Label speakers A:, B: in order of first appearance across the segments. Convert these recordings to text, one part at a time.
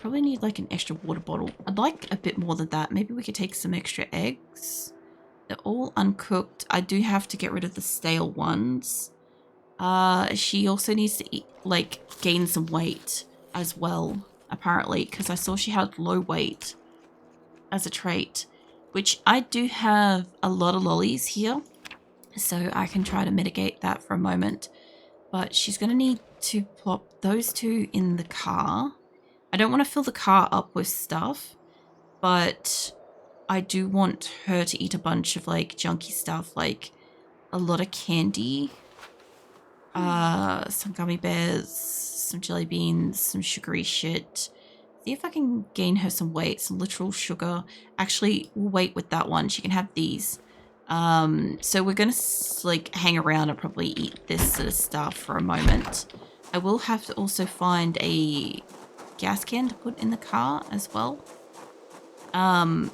A: probably need like an extra water bottle. I'd like a bit more than that. Maybe we could take some extra eggs. They're all uncooked. I do have to get rid of the stale ones. She also needs to eat, like, gain some weight as well, apparently, because I saw she had low weight as a trait, which I do have a lot of lollies here, so I can try to mitigate that for a moment. But she's going to need to plop those two in the car. I don't want to fill the car up with stuff, but I do want her to eat a bunch of, like, junky stuff, like a lot of candy, some gummy bears, some jelly beans, some sugary shit. See if I can gain her some weight, some literal sugar. Actually, we'll wait with that one. She can have these. So we're gonna like hang around and probably eat this sort of stuff for a moment. I will have to also find a gas can to put in the car as well. And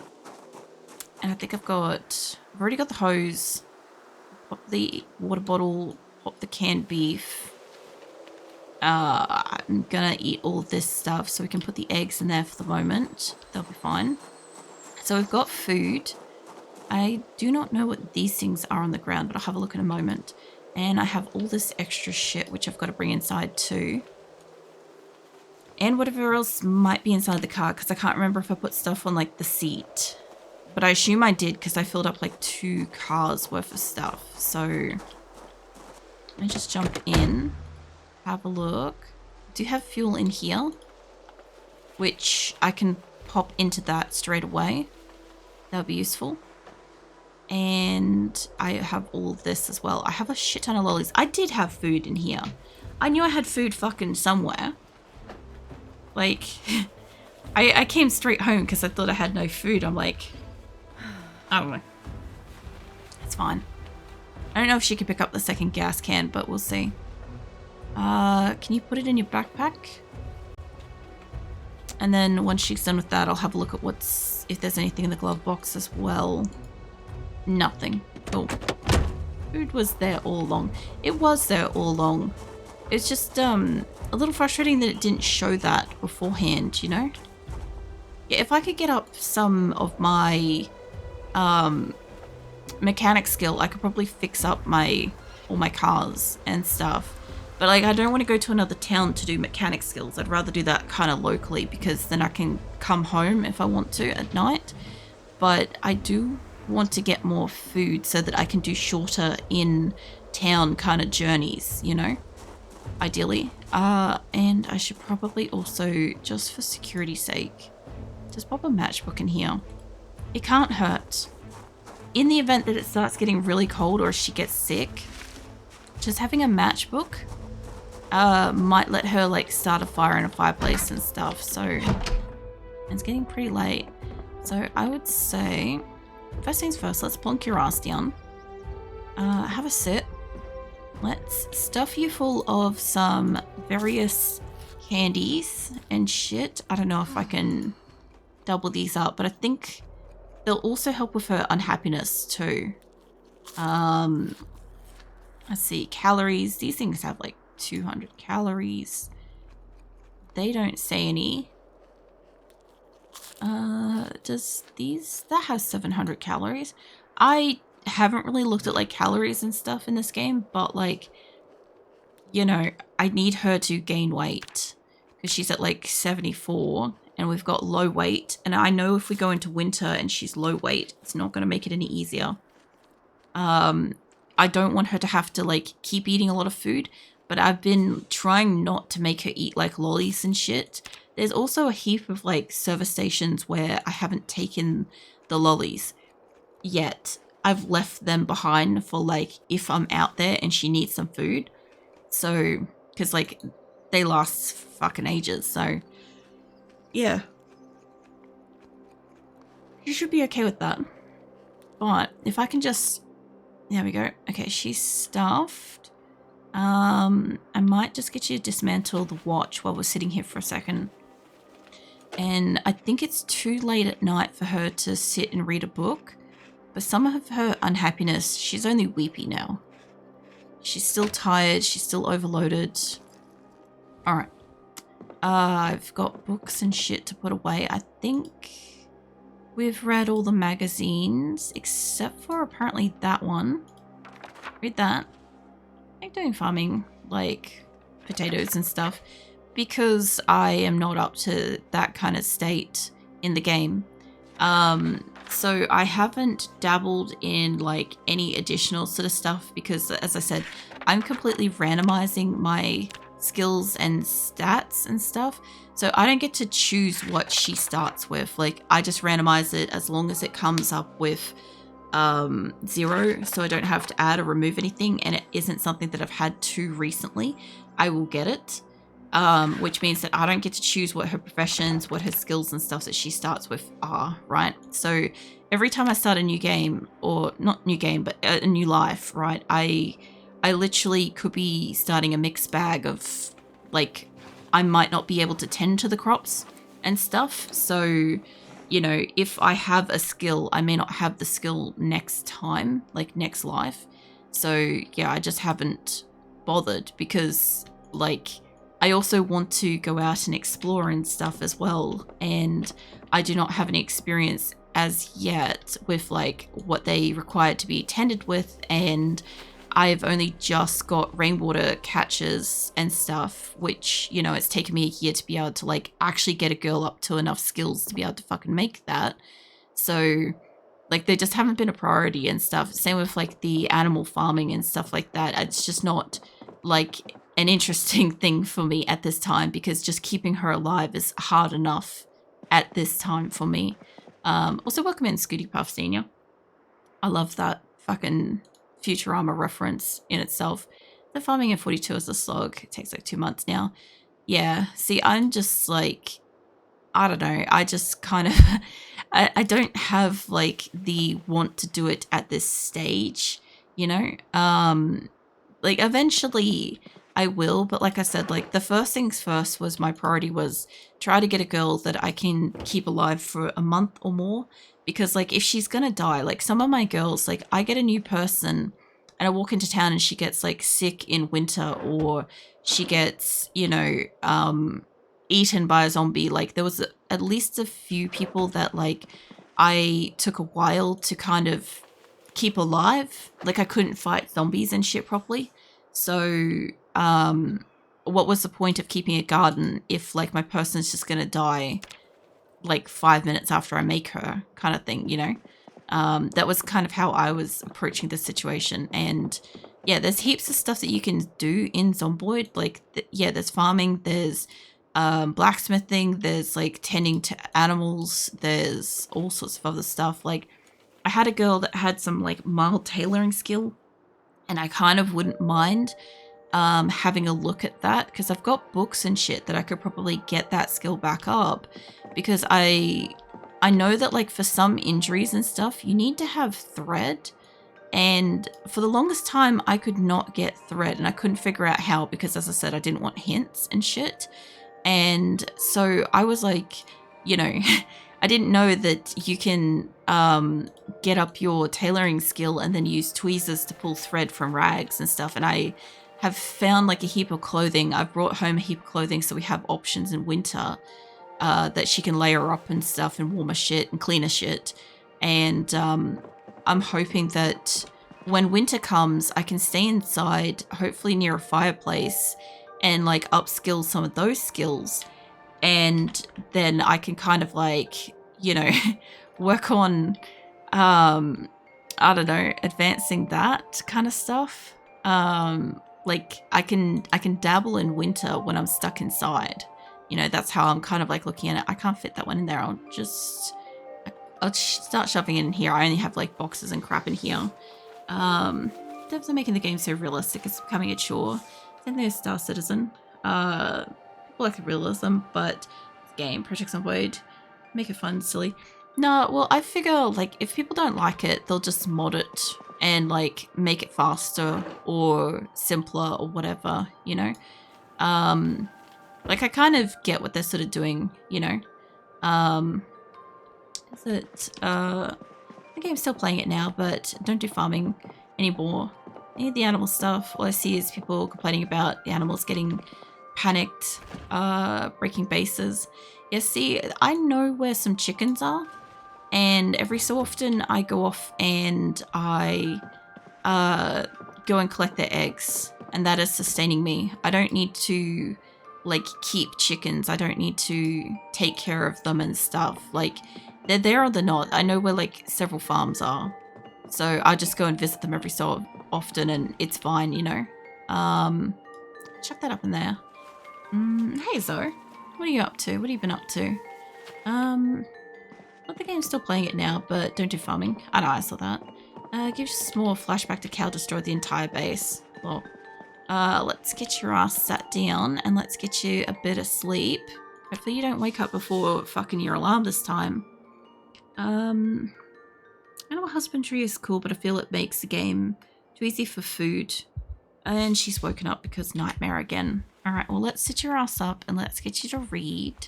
A: I think I've already got the hose. Pop the water bottle, pop the canned beef. I'm gonna eat all of this stuff so we can put the eggs in there for the moment. They'll be fine. So we've got food. I do not know what these things are on the ground, but I'll have a look in a moment. And I have all this extra shit, which I've got to bring inside too. And whatever else might be inside the car, because I can't remember if I put stuff on like the seat. But I assume I did, because I filled up like 2 cars worth of stuff. So let me just jump in, have a look. I do have fuel in here, which I can pop into that straight away. That'll be useful. And I have all of this as well. I have a shit ton of lollies. I did have food in here. I knew I had food fucking somewhere. Like, I came straight home because I thought I had no food. I'm like, I don't know. It's fine. I don't know if she can pick up the second gas can, but we'll see. Can you put it in your backpack? And then once she's done with that, I'll have a look at if there's anything in the glove box as well. Nothing. Oh. Food was there all along. It was there all along. It's just a little frustrating that it didn't show that beforehand, you know? Yeah, if I could get up some of my mechanic skill, I could probably fix up all my cars and stuff. But like, I don't want to go to another town to do mechanic skills. I'd rather do that kind of locally, because then I can come home if I want to at night. But I do want to get more food so that I can do shorter in town kind of journeys, you know, ideally. And I should probably also, just for security's sake, just pop a matchbook in here. It can't hurt. In the event that it starts getting really cold or she gets sick, just having a matchbook might let her like start a fire in a fireplace and stuff. So it's getting pretty late. So I would say, first things first, let's plonk your ass down. Have a sit. Let's stuff you full of some various candies and shit. I don't know if I can double these up, but I think they'll also help with her unhappiness too. Let's see, calories. These things have like 200 calories. They don't say any. That has 700 calories. I haven't really looked at like calories and stuff in this game, but like, you know, I need her to gain weight because she's at like 74 and we've got low weight. And I know if we go into winter and she's low weight, it's not going to make it any easier. I don't want her to have to like keep eating a lot of food, but I've been trying not to make her eat like lollies and shit. There's also a heap of like service stations where I haven't taken the lollies yet. I've left them behind for like if I'm out there and she needs some food. So, because like they last fucking ages. So, yeah. You should be okay with that. But if I can just, there we go. Okay, she's stuffed. I might just get you to dismantle the watch while we're sitting here for a second. And I think it's too late at night for her to sit and read a book. But some of her unhappiness, she's only weepy now. She's still tired. She's still overloaded. All right. I've got books and shit to put away. I think we've read all the magazines except for apparently that one. Read that. I'm doing farming, like potatoes and stuff, because I am not up to that kind of state in the game. So I haven't dabbled in like any additional sort of stuff because, as I said, I'm completely randomizing my skills and stats and stuff. So I don't get to choose what she starts with. Like, I just randomize it as long as it comes up with 0, so I don't have to add or remove anything, and it isn't something that I've had to recently. I will get it. Which means that I don't get to choose what her professions, what her skills and stuff that she starts with are, right? So every time I start a new game, or not new game, but a new life, right? I literally could be starting a mixed bag of, like, I might not be able to tend to the crops and stuff. So, you know, if I have a skill, I may not have the skill next time, like next life. So yeah, I just haven't bothered because, like, I also want to go out and explore and stuff as well, and I do not have any experience as yet with like what they require to be tended with, and I've only just got rainwater catches and stuff, which, you know, it's taken me a year to be able to like actually get a girl up to enough skills to be able to fucking make that. So like they just haven't been a priority and stuff. Same with like the animal farming and stuff like that. It's just not like an interesting thing for me at this time because just keeping her alive is hard enough at this time for me. Also, welcome in, Scooty Puff Senior. I love that fucking Futurama reference in itself. The farming in 42 is a slog. It takes like 2 months now. Yeah, see, I'm just like, I don't know. I just kind of, I don't have like the want to do it at this stage, you know? Like eventually I will, but like I said, like the first things first was my priority was try to get a girl that I can keep alive for a month or more. Because like if she's gonna die, like some of my girls, like I get a new person and I walk into town and she gets like sick in winter, or she gets, you know, eaten by a zombie. Like there was at least a few people that like I took a while to kind of keep alive. Like I couldn't fight zombies and shit properly. So what was the point of keeping a garden if like my person's just gonna die like 5 minutes after I make her, kind of thing, you know? That was kind of how I was approaching the situation. And yeah, there's heaps of stuff that you can do in Zomboid. Like, yeah, there's farming, there's blacksmithing, there's like tending to animals, there's all sorts of other stuff. Like, I had a girl that had some like mild tailoring skill, and I kind of wouldn't mind having a look at that because I've got books and shit that I could probably get that skill back up, because I know that like for some injuries and stuff you need to have thread, and for the longest time I could not get thread and I couldn't figure out how, because as I said, I didn't want hints and shit. And so I was like, you know, I didn't know that you can get up your tailoring skill and then use tweezers to pull thread from rags and stuff. And I have found like a heap of clothing. I've brought home a heap of clothing so we have options in winter that she can layer up and stuff and warmer shit and cleaner shit. And I'm hoping that when winter comes, I can stay inside, hopefully near a fireplace, and like upskill some of those skills. And then I can kind of like, you know, work on, I don't know, advancing that kind of stuff. Like I can dabble in winter when I'm stuck inside. You know, that's how I'm kind of like looking at it. I can't fit that one in there. I'll start shoving it in here. I only have like boxes and crap in here. Devs are making the game so realistic. It's becoming a chore. Then there's Star Citizen. People like the realism, but it's a game. Project Zomboid. Make it fun, silly. No, well, I figure like if people don't like it, they'll just mod it and like make it faster or simpler or whatever, you know? Like I kind of get what they're sort of doing, you know? Is it, I think I'm still playing it now, but don't do farming anymore. Any of the animal stuff, all I see is people complaining about the animals getting panicked, breaking bases. Yeah, see, I know where some chickens are, and every so often I go off and I go and collect their eggs, and that is sustaining me. I don't need to like keep chickens. I don't need to take care of them and stuff. Like, they're there or they're not. I know where like several farms are, so I just go and visit them every so often, and it's fine, you know. Chuck that up in there. Hey Zoe, what are you up to? What have you been up to? Not the game's still playing it now, but don't do farming. I know, I saw that. Gives a small flashback to Cal destroyed the entire base. Well, let's get your ass sat down and let's get you a bit of sleep. Hopefully you don't wake up before fucking your alarm this time. Animal husbandry is cool, but I feel it makes the game too easy for food. And she's woken up because nightmare again. Alright, well let's sit your ass up and let's get you to read.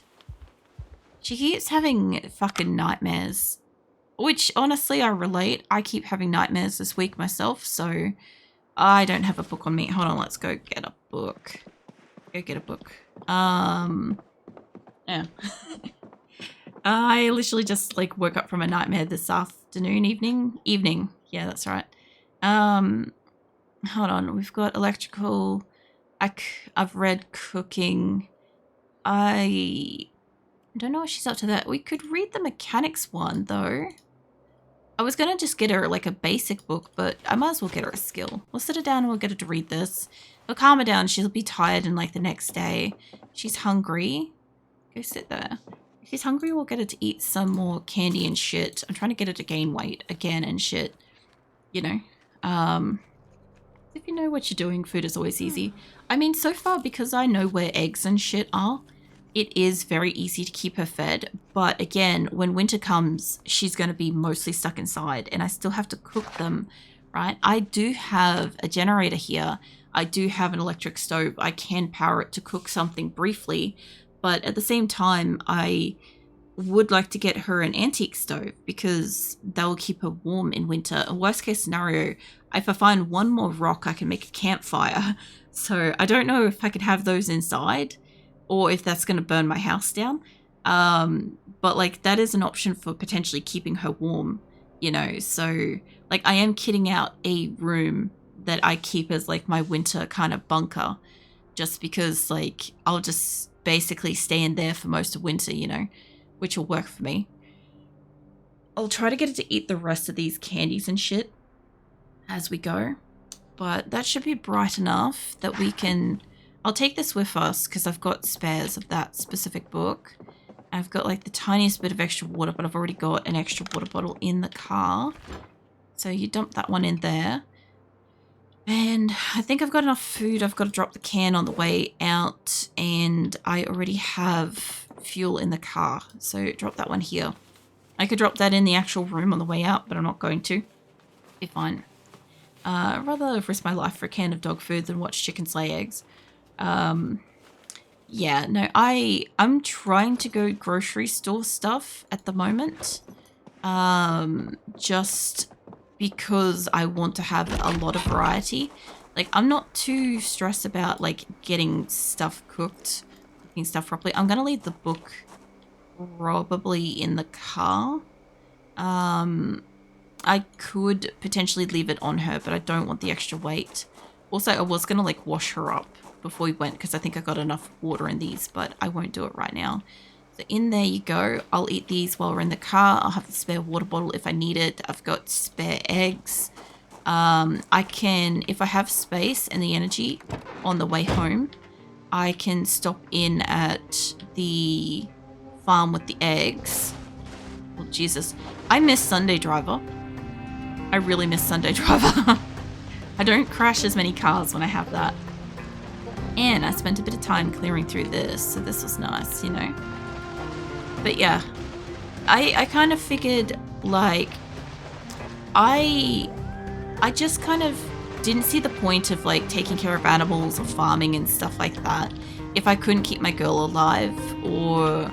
A: She keeps having fucking nightmares. Which, honestly, I relate. I keep having nightmares this week myself, so I don't have a book on me. Hold on, let's go get a book. Go get a book. Yeah. I literally just, like, woke up from a nightmare this afternoon, evening. Yeah, that's right. Hold on, we've got electrical. I've read cooking. I don't know if she's up to that. We could read the mechanics one, though. I was going to just get her, like, a basic book, but I might as well get her a skill. We'll sit her down and we'll get her to read this. It'll calm her down. She'll be tired and, like, the next day. She's hungry. Go sit there. If she's hungry, we'll get her to eat some more candy and shit. I'm trying to get her to gain weight again and shit. You know. If you know what you're doing, food is always easy. I mean, so far, because I know where eggs and shit are, it is very easy to keep her fed. But again, when winter comes, she's going to be mostly stuck inside, and I still have to cook them, right? I do have a generator here. I do have an electric stove. I can power it to cook something briefly, but at the same time, I would like to get her an antique stove because that will keep her warm in winter. A worst case scenario, if I find one more rock, I can make a campfire. So I don't know if I could have those inside or if that's going to burn my house down. But like that is an option for potentially keeping her warm, you know. So like I am kitting out a room that I keep as like my winter kind of bunker, just because like I'll just basically stay in there for most of winter, you know, which will work for me. I'll try to get her to eat the rest of these candies and shit as we go, but that should be bright enough that we can... I'll take this with us because I've got spares of that specific book. I've got like the tiniest bit of extra water, but I've already got an extra water bottle in the car. So you dump that one in there. And I think I've got enough food. I've got to drop the can on the way out, and I already have fuel in the car. So drop that one here. I could drop that in the actual room on the way out, but I'm not going to. Be fine. I'd rather risk my life for a can of dog food than watch chickens lay eggs. Yeah, no, I'm trying to go grocery store stuff at the moment. Just because I want to have a lot of variety. Like, I'm not too stressed about, like, getting stuff cooked, cooking stuff properly. I'm going to leave the book probably in the car. I could potentially leave it on her, but I don't want the extra weight. Also, I was going to, like, wash her up before we went because I think I got enough water in these, but I won't do it right now. So in there you go. I'll eat these while we're in the car. I'll have the spare water bottle if I need it. I've got spare eggs. I can, if I have space and the energy on the way home, I can stop in at the farm with the eggs. Oh, Jesus. I miss Sunday Driver. I really miss Sunday Driver. I don't crash as many cars when I have that. And I spent a bit of time clearing through this, so this was nice, you know. But yeah, I kind of figured, like, I just kind of didn't see the point of, like, taking care of animals or farming and stuff like that if I couldn't keep my girl alive, or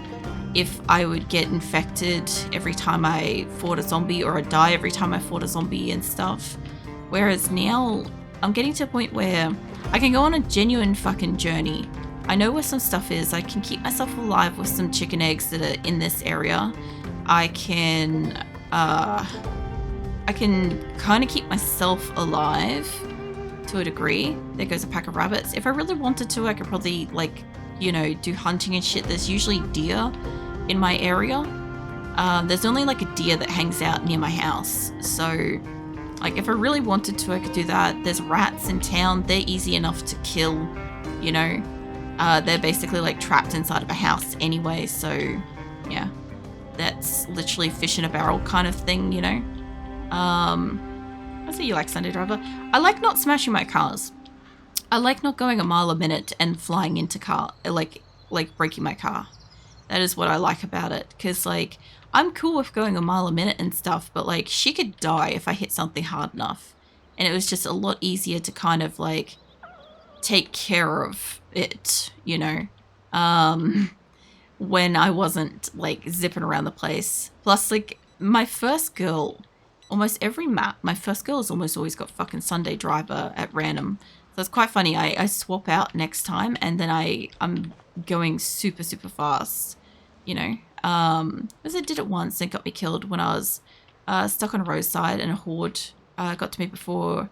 A: if I would get infected every time I fought a zombie, or I'd die every time I fought a zombie and stuff. Whereas now, I'm getting to a point where I can go on a genuine fucking journey. I know where some stuff is. I can keep myself alive with some chicken eggs that are in this area. I can kind of keep myself alive to a degree. There goes a pack of rabbits. If I really wanted to, I could probably, like, you know, do hunting and shit. There's usually deer in my area. There's only like a deer that hangs out near my house. So, like, if I really wanted to, I could do that. There's rats in town. They're easy enough to kill, you know. They're basically like trapped inside of a house anyway. So, yeah. That's literally fish in a barrel kind of thing, you know. I say you like Sunday Driver. I like not smashing my cars. I like not going a mile a minute and flying into like breaking my car. That is what I like about it. Because, like, I'm cool with going a mile a minute and stuff, but, like, she could die if I hit something hard enough. And it was just a lot easier to kind of, like, take care of it, you know, when I wasn't, like, zipping around the place. Plus, like, my first girl, almost every map, my first girl has almost always got fucking Sunday Driver at random. So it's quite funny. I swap out next time, and then I'm going super, super fast, you know. Because I did it once and it got me killed when I was stuck on a roadside and a horde got to me before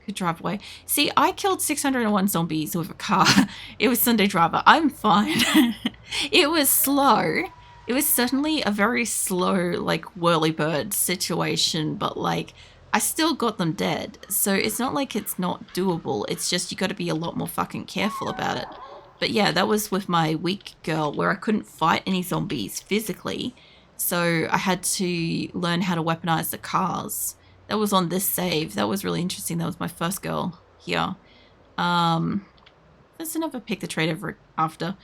A: I could drive away. See, I killed 601 zombies with a car. It was Sunday Driver. I'm fine. It was slow. It was certainly a very slow, like, whirlybird situation, but, like, I still got them dead. So it's not like it's not doable. It's just you got to be a lot more fucking careful about it. But yeah, that was with my weak girl where I couldn't fight any zombies physically. So I had to learn how to weaponize the cars. That was on this save. That was really interesting. That was my first girl here. Let's never pick the trait ever after.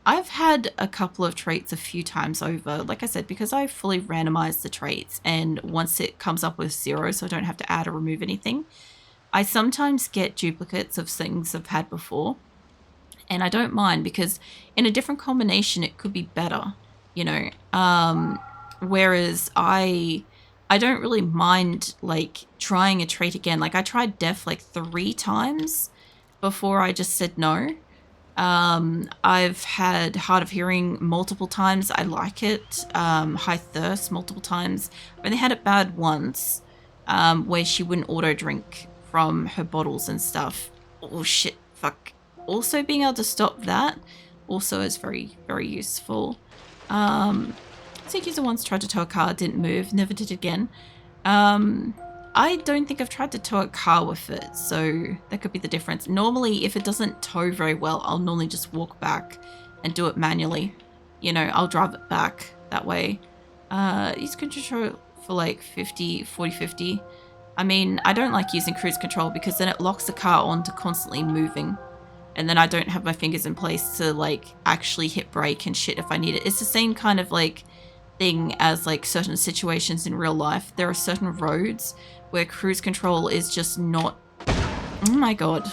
A: I've had a couple of traits a few times over, like I said, because I fully randomized the traits, and once it comes up with 0, so I don't have to add or remove anything, I sometimes get duplicates of things I've had before, and I don't mind because in a different combination it could be better, you know, whereas I don't really mind, like, trying a trait again. Like, I tried death like 3 times before I just said no. I've had hard of hearing multiple times. I like it. High thirst multiple times. I've only had it bad once, where she wouldn't auto drink from her bottles and stuff. Oh shit, fuck. Also being able to stop that also is very, very useful. Sea User once tried to tow a car, didn't move, never did again. I don't think I've tried to tow a car with it, so that could be the difference. Normally, if it doesn't tow very well, I'll normally just walk back and do it manually. You know, I'll drive it back that way. Use control for like 40, 50. I mean, I don't like using cruise control because then it locks the car on to constantly moving. And then I don't have my fingers in place to, like, actually hit brake and shit if I need it. It's the same kind of, like, thing as, like, certain situations in real life. There are certain roads where cruise control is just not... Oh my god.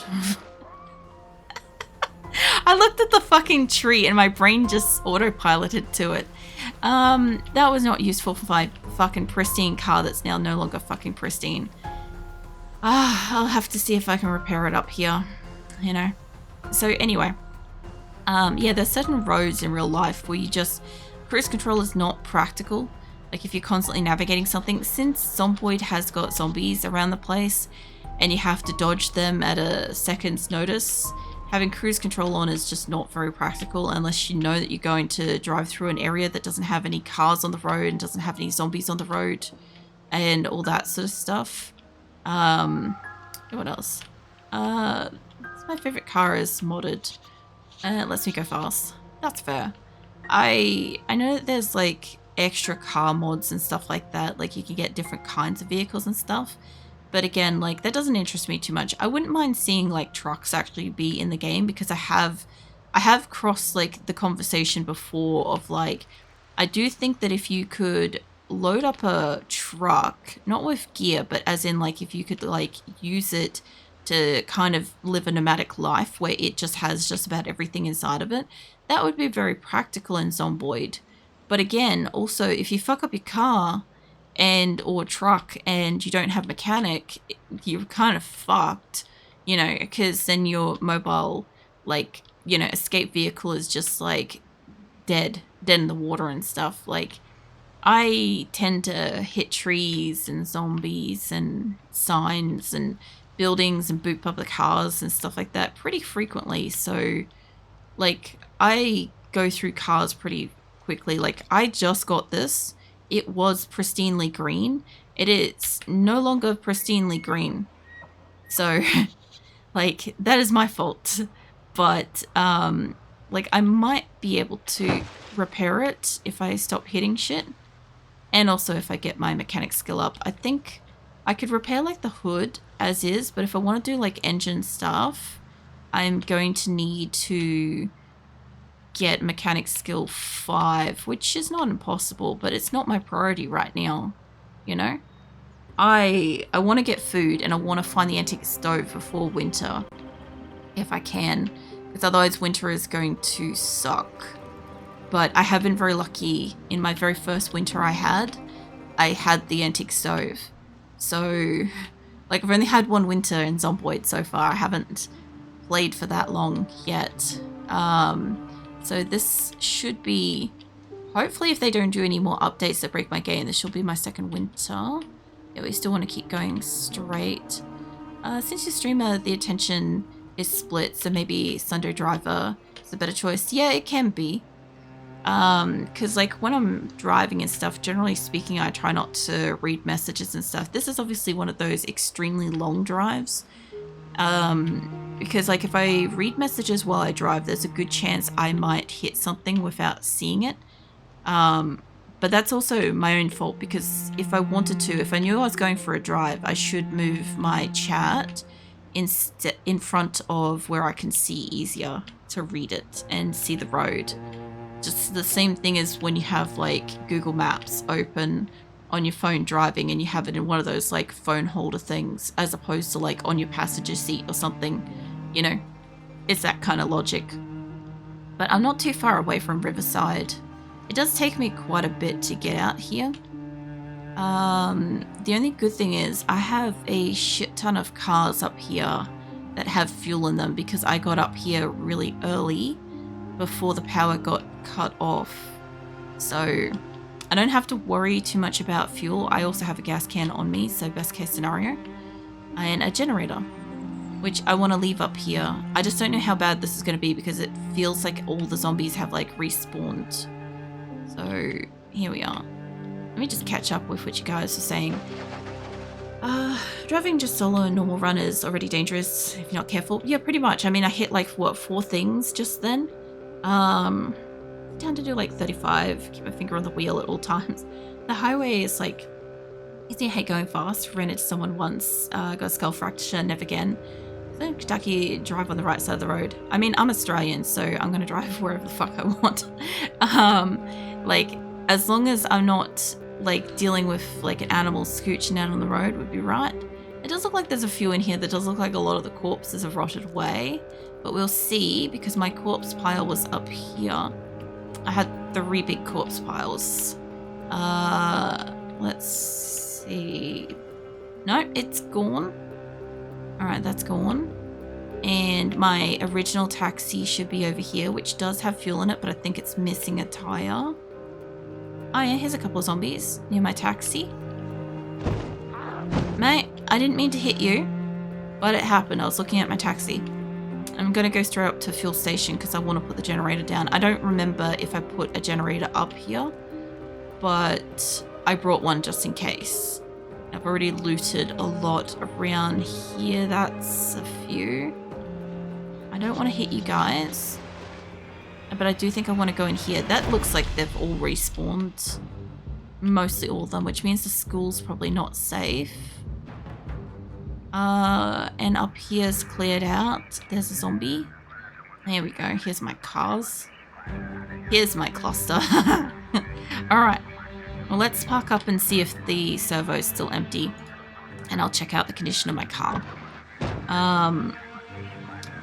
A: I looked at the fucking tree and my brain just autopiloted to it. That was not useful for my fucking pristine car that's now no longer fucking pristine. I'll have to see if I can repair it up here, you know. So anyway, yeah, there's certain roads in real life where you just... Cruise control is not practical. Like, if you're constantly navigating something, since Zomboid has got zombies around the place and you have to dodge them at a second's notice, having cruise control on is just not very practical unless you know that you're going to drive through an area that doesn't have any cars on the road and doesn't have any zombies on the road and all that sort of stuff. What else? My favorite car is modded. It lets me go fast. That's fair. I know that there's, like, extra car mods and stuff like that. Like, you can get different kinds of vehicles and stuff. But again, like, that doesn't interest me too much. I wouldn't mind seeing, like, trucks actually be in the game because I have crossed, like, the conversation before of, like, I do think that if you could load up a truck, not with gear, but as in, like, if you could, like, use it to kind of live a nomadic life where it just has just about everything inside of it, that would be very practical in Zomboid. But again, also, if you fuck up your car or truck and you don't have mechanic, you're kind of fucked, you know, because then your mobile, like, you know, escape vehicle is just like dead in the water and stuff. Like, I tend to hit trees and zombies and signs and buildings and boot public cars and stuff like that pretty frequently. So, like, I go through cars pretty quickly. Like, I just got this. It was pristinely green. It is no longer pristinely green. So, like, that is my fault. But, like, I might be able to repair it if I stop hitting shit. And also if I get my mechanic skill up. I think I could repair, like, the hood as is. But if I want to do, like, engine stuff, I'm going to need to get mechanic skill 5, which is not impossible, but it's not my priority right now, you know? I want to get food, and I want to find the antique stove before winter, if I can, because otherwise winter is going to suck. But I have been very lucky. In my very first winter I had the antique stove. So, like, I've only had one winter in Zomboid so far. I haven't played for that long yet. So this should be, hopefully if they don't do any more updates that break my game, this should be my second winter. Yeah, we still want to keep going straight. Since you're a streamer, the attention is split, so maybe Sunday Driver is a better choice. Yeah, it can be. Because, like, when I'm driving and stuff, generally speaking, I try not to read messages and stuff. This is obviously one of those extremely long drives. Because, like, if I read messages while I drive, there's a good chance I might hit something without seeing it. But that's also my own fault, because if I wanted to, if I knew I was going for a drive, I should move my chat in front of where I can see easier to read it and see the road. Just the same thing as when you have, like, Google Maps open on your phone driving and you have it in one of those, like, phone holder things, as opposed to, like, on your passenger seat or something, you know. It's that kind of logic. But I'm not too far away from Riverside. It does take me quite a bit to get out here. The only good thing is I have a shit ton of cars up here that have fuel in them, because I got up here really early before the power got cut off. So I don't have to worry too much about fuel. I also have a gas can on me, so best case scenario. And a generator, which I want to leave up here. I just don't know how bad this is going to be, because it feels like all the zombies have, like, respawned. So here we are. Let me just catch up with what you guys are saying. Driving just solo and normal run is already dangerous if you're not careful. Yeah, pretty much. I mean, I hit, like, what, 4 things just then? Down to do, like, 35. Keep my finger on the wheel at all times. The highway is, like, easy. I hate going fast. Ran into someone once. Got a skull fracture. Never again. So in Kentucky, drive on the right side of the road. I mean, I'm Australian, so I'm going to drive wherever the fuck I want. Like, as long as I'm not, like, dealing with, like, an animal scooching out on the road would be right. It does look like there's a few in here that does look like a lot of the corpses have rotted away. But we'll see, because my corpse pile was up here. I had 3 big corpse piles. Let's see. Nope, it's gone. Alright, that's gone. And my original taxi should be over here, which does have fuel in it, but I think it's missing a tire. Oh yeah, here's a couple of zombies near my taxi. Mate, I didn't mean to hit you, but it happened. I was looking at my taxi. I'm going to go straight up to fuel station because I want to put the generator down. I don't remember if I put a generator up here, but I brought one just in case. I've already looted a lot around here. That's a few. I don't want to hit you guys, but I do think I want to go in here. That looks like they've all respawned. Mostly all of them, which means the school's probably not safe. And up here's cleared out. There's a zombie. There we go. Here's my cars. Here's my cluster. Alright. Well, let's park up and see if the servo's still empty. And I'll check out the condition of my car.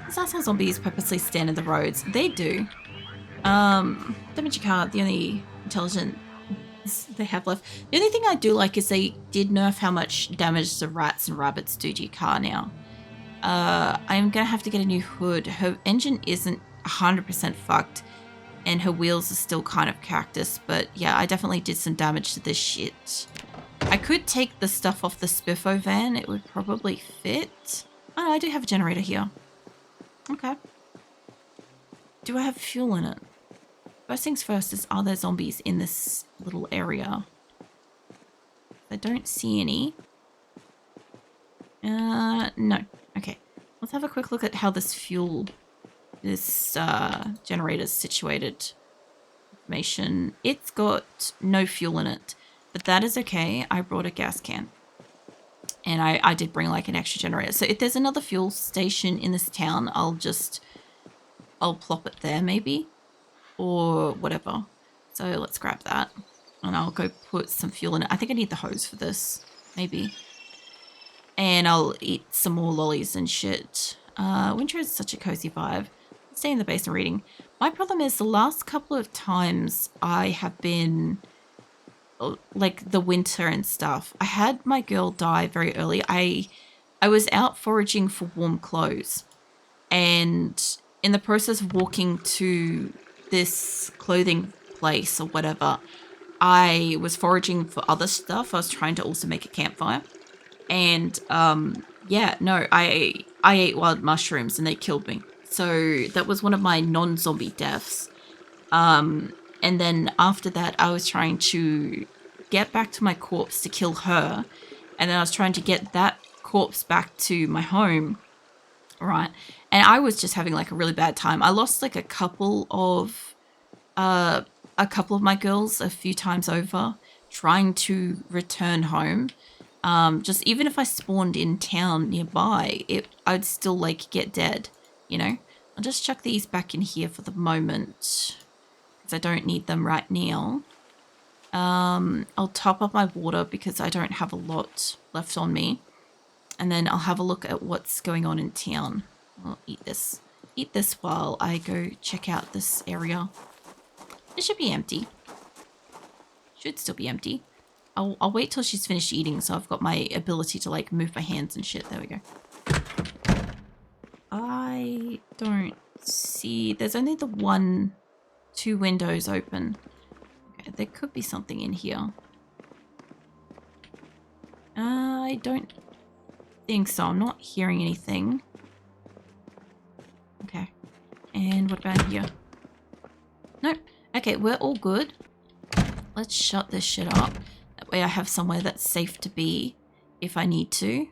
A: These asshole zombies purposely stand in the roads. They do. Damage your car. The only intelligent they have left. The only thing I do like is they did nerf how much damage the rats and rabbits do to your car now. I'm gonna have to get a new hood. Her engine isn't 100% fucked. And her wheels are still kind of cactus. But yeah, I definitely did some damage to this shit. I could take the stuff off the Spiffo van. It would probably fit. Oh, I do have a generator here. Okay. Do I have fuel in it? First things first is, are there zombies in this little area? I don't see any. No. Okay. Let's have a quick look at how this generator is situated. Information. It's got no fuel in it, but that is okay. I brought a gas can. And I did bring like an extra generator. So if there's another fuel station in this town, I'll plop it there maybe. Or whatever. So let's grab that. And I'll go put some fuel in it. I think I need the hose for this. Maybe. And I'll eat some more lollies and shit. Winter is such a cozy vibe. Stay in the basement reading. My problem is the last couple of times I have been, like the winter and stuff, I had my girl die very early. I was out foraging for warm clothes. And in the process of walking to this clothing place or whatever, I was foraging for other stuff. I was trying to also make a campfire. And yeah, no, I ate wild mushrooms and they killed me. So that was one of my non-zombie deaths. And then after that, I was trying to get back to my corpse to kill her. And then I was trying to get that corpse back to my home. Right. And I was just having like a really bad time. I lost like a couple of my girls a few times over trying to return home. Just even if I spawned in town nearby, I'd still like get dead, you know? I'll just chuck these back in here for the moment because I don't need them right now. I'll top up my water because I don't have a lot left on me. And then I'll have a look at what's going on in town. I'll eat this while I go check out this area. It should be empty. Should still be empty. I'll wait till she's finished eating so I've got my ability to like move my hands and shit. There we go. I don't see... There's only the two windows open. Okay, there could be something in here. I don't think so. I'm not hearing anything. Okay. And what about here? Nope. Okay, we're all good. Let's shut this shit up. That way I have somewhere that's safe to be if I need to.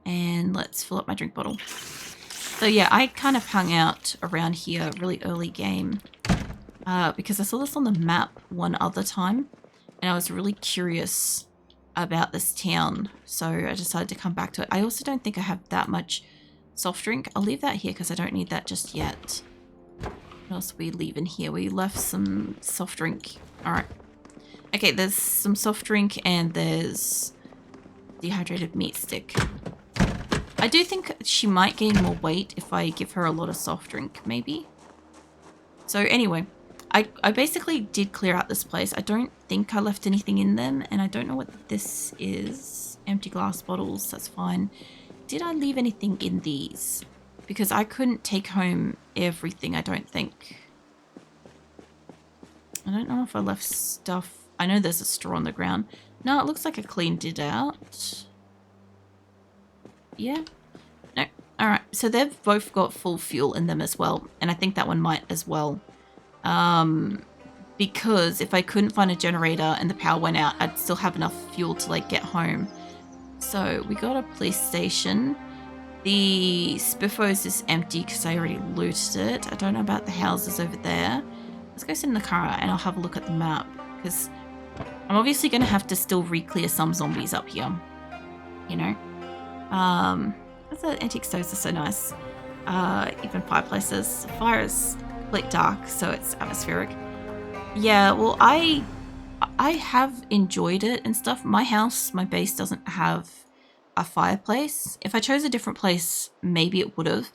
A: And let's fill up my drink bottle. So yeah, I kind of hung out around here really early game. Because I saw this on the map one other time. And I was really curious about this town. So I decided to come back to it. I also don't think I have that much soft drink. I'll leave that here because I don't need that just yet. What else are we leaving here? We left some soft drink. Alright. Okay, there's some soft drink and there's dehydrated meat stick. I do think she might gain more weight if I give her a lot of soft drink, maybe. So anyway, I basically did clear out this place. I don't think I left anything in them, and I don't know what this is. Empty glass bottles, that's fine. Did I leave anything in these? Because I couldn't take home everything, I don't think. I don't know if I left stuff. I know there's a straw on the ground. No, it looks like I cleaned it out. Yeah. No. Alright, so they've both got full fuel in them as well. And I think that one might as well. Because if I couldn't find a generator and the power went out, I'd still have enough fuel to like get home. So we got a police station. The Spiffos is empty because I already looted it. I don't know about the houses over there. Let's go sit in the car and I'll have a look at the map because I'm obviously going to have to still re-clear some zombies up here. You know? The antique stoves are so nice. Even fireplaces. Fire is like dark, so it's atmospheric. Yeah, well, I have enjoyed it and stuff. My house, my base doesn't have a fireplace. If I chose a different place, maybe it would have.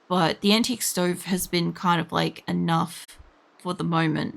A: But the antique stove has been kind of like enough for the moment.